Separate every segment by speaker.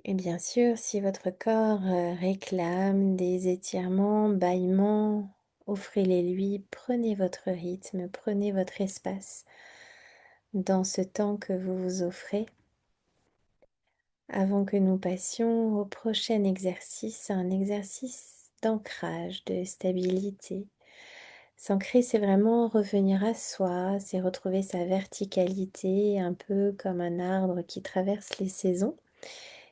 Speaker 1: Et bien sûr, si votre corps réclame des étirements, bâillements, offrez-les-lui, prenez votre rythme, prenez votre espace dans ce temps que vous vous offrez avant que nous passions au prochain exercice, un exercice d'ancrage, de stabilité. S'ancrer, c'est vraiment revenir à soi, c'est retrouver sa verticalité, un peu comme un arbre qui traverse les saisons.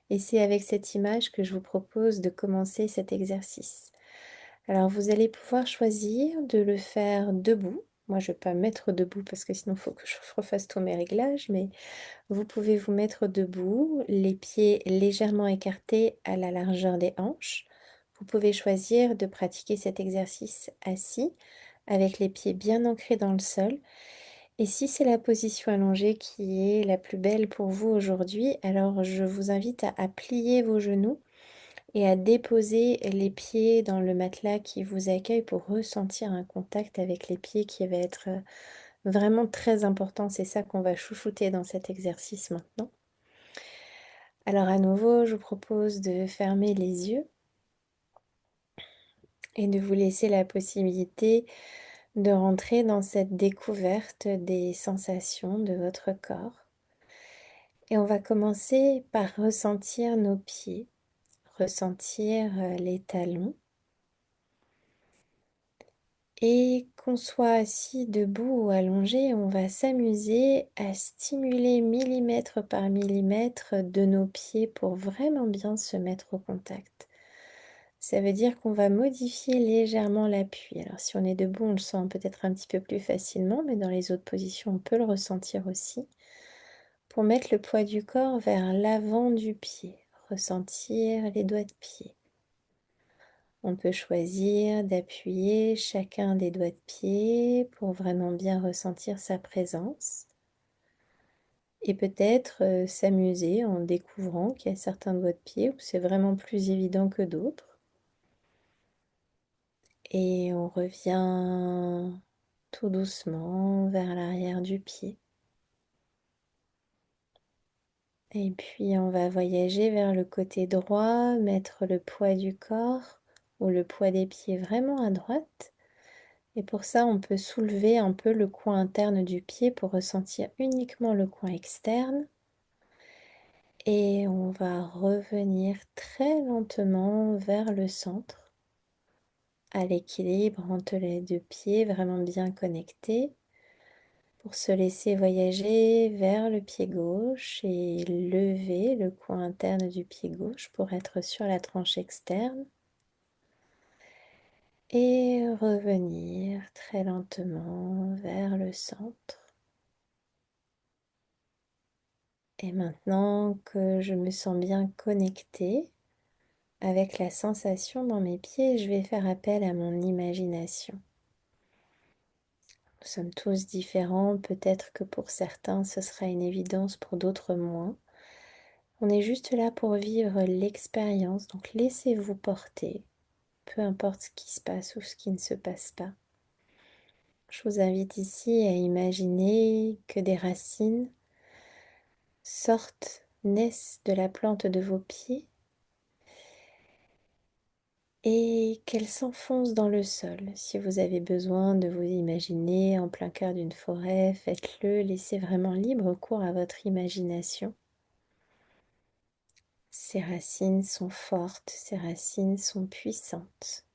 Speaker 1: Et c'est avec cette image que je vous propose de commencer cet exercice. Alors vous allez pouvoir choisir de le faire debout. Moi, je ne vais pas me mettre debout parce que sinon il faut que je refasse tous mes réglages, mais vous pouvez vous mettre debout, les pieds légèrement écartés à la largeur des hanches. Vous pouvez choisir de pratiquer cet exercice assis, avec les pieds bien ancrés dans le sol. Et si c'est la position allongée qui est la plus belle pour vous aujourd'hui, alors je vous invite à plier vos genoux et à déposer les pieds dans le matelas qui vous accueille pour ressentir un contact avec les pieds qui va être vraiment très important. C'est ça qu'on va chouchouter dans cet exercice maintenant. Alors à nouveau, je vous propose de fermer les yeux et de vous laisser la possibilité de rentrer dans cette découverte des sensations de votre corps. Et on va commencer par ressentir nos pieds, ressentir les talons. Et qu'on soit assis, debout ou allongé, on va s'amuser à stimuler millimètre par millimètre de nos pieds pour vraiment bien se mettre au contact. Ça veut dire qu'on va modifier légèrement l'appui. Alors si on est debout, on le sent peut-être un petit peu plus facilement, mais dans les autres positions, on peut le ressentir aussi. Pour mettre le poids du corps vers l'avant du pied, ressentir les doigts de pied. On peut choisir d'appuyer chacun des doigts de pied pour vraiment bien ressentir sa présence. Et peut-être s'amuser en découvrant qu'il y a certains doigts de pied où c'est vraiment plus évident que d'autres. Et on revient tout doucement vers l'arrière du pied. Et puis on va voyager vers le côté droit, mettre le poids du corps ou le poids des pieds vraiment à droite. Et pour ça, on peut soulever un peu le coin interne du pied pour ressentir uniquement le coin externe. Et on va revenir très lentement vers le centre, à l'équilibre entre les deux pieds, vraiment bien connectés, pour se laisser voyager vers le pied gauche et lever le coin interne du pied gauche pour être sur la tranche externe. Et revenir très lentement vers le centre. Et maintenant que je me sens bien connectée avec la sensation dans mes pieds, je vais faire appel à mon imagination. Nous sommes tous différents, peut-être que pour certains ce sera une évidence, pour d'autres moins. On est juste là pour vivre l'expérience, donc laissez-vous porter, peu importe ce qui se passe ou ce qui ne se passe pas. Je vous invite ici à imaginer que des racines sortent, naissent de la plante de vos pieds et qu'elle s'enfonce dans le sol. Si vous avez besoin de vous imaginer en plein cœur d'une forêt, faites-le, laissez vraiment libre cours à votre imagination. Ces racines sont fortes, ces racines sont puissantes,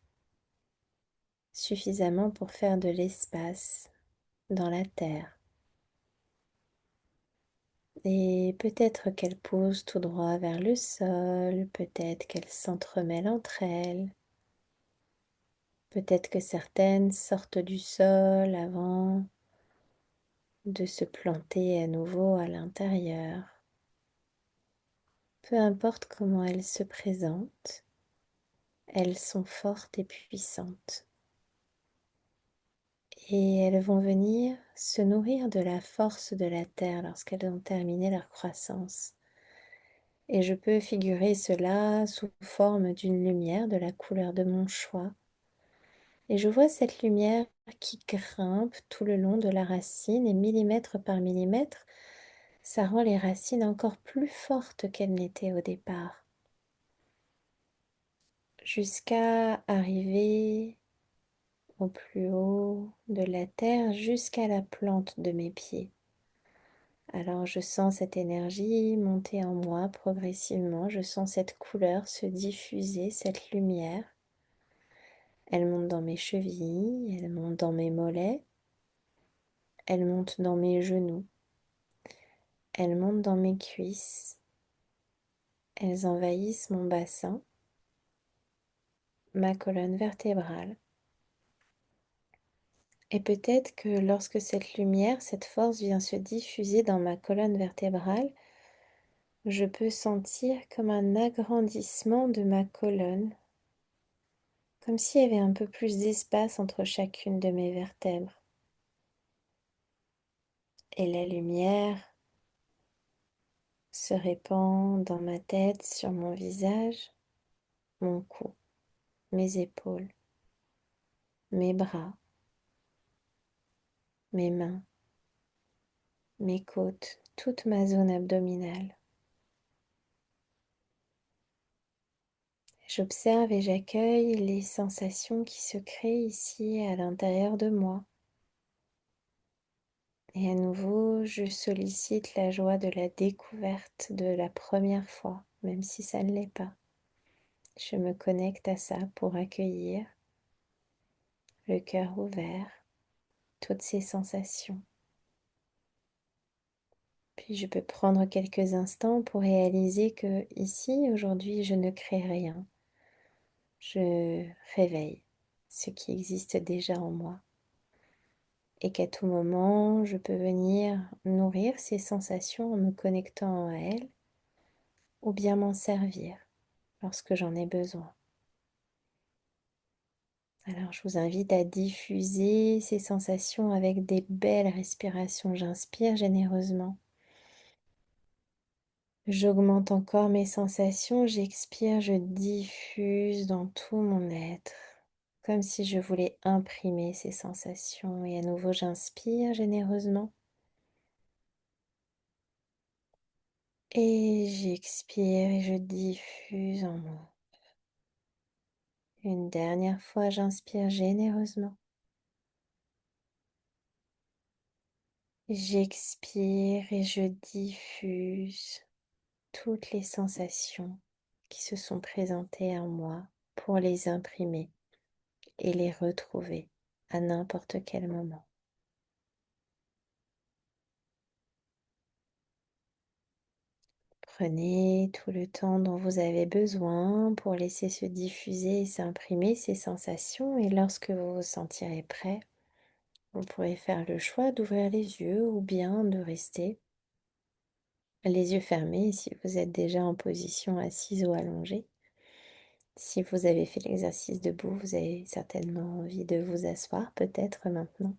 Speaker 1: suffisamment pour faire de l'espace dans la terre. Et peut-être qu'elles poussent tout droit vers le sol, peut-être qu'elles s'entremêlent entre elles. Peut-être que certaines sortent du sol avant de se planter à nouveau à l'intérieur. Peu importe comment elles se présentent, elles sont fortes et puissantes. Et elles vont venir se nourrir de la force de la terre lorsqu'elles ont terminé leur croissance. Et je peux figurer cela sous forme d'une lumière de la couleur de mon choix. Et je vois cette lumière qui grimpe tout le long de la racine et millimètre par millimètre, ça rend les racines encore plus fortes qu'elles n'étaient au départ. jusqu'à arriver au plus haut de la terre, jusqu'à la plante de mes pieds. Alors je sens cette énergie monter en moi progressivement, je sens cette couleur se diffuser, cette lumière. Elle monte dans mes chevilles, elle monte dans mes mollets, elle monte dans mes genoux, elle monte dans mes cuisses, elles envahissent mon bassin, ma colonne vertébrale. Et peut-être que lorsque cette lumière, cette force vient se diffuser dans ma colonne vertébrale, je peux sentir comme un agrandissement de ma colonne, comme s'il y avait un peu plus d'espace entre chacune de mes vertèbres. Et la lumière se répand dans ma tête, sur mon visage, mon cou, mes épaules, mes bras, mes mains, mes côtes, toute ma zone abdominale. J'observe et j'accueille les sensations qui se créent ici à l'intérieur de moi. Et à nouveau, je sollicite la joie de la découverte de la première fois, même si ça ne l'est pas. Je me connecte à ça pour accueillir, le cœur ouvert, toutes ces sensations. Puis je peux prendre quelques instants pour réaliser que ici, aujourd'hui, je ne crée rien. Je réveille ce qui existe déjà en moi. Et qu'à tout moment, je peux venir nourrir ces sensations en me connectant à elles ou bien m'en servir lorsque j'en ai besoin. Alors je vous invite à diffuser ces sensations avec des belles respirations. J'inspire généreusement. J'augmente encore mes sensations, j'expire, je diffuse dans tout mon être, comme si je voulais imprimer ces sensations. Et à nouveau, j'inspire généreusement. Et j'expire et je diffuse en moi. Une dernière fois, j'inspire généreusement. J'expire et je diffuse toutes les sensations qui se sont présentées en moi pour les imprimer et les retrouver à n'importe quel moment. Prenez tout le temps dont vous avez besoin pour laisser se diffuser et s'imprimer ces sensations et lorsque vous vous sentirez prêt, vous pourrez faire le choix d'ouvrir les yeux ou bien de rester les yeux fermés si vous êtes déjà en position assise ou allongée. Si vous avez fait l'exercice debout, vous avez certainement envie de vous asseoir peut-être maintenant.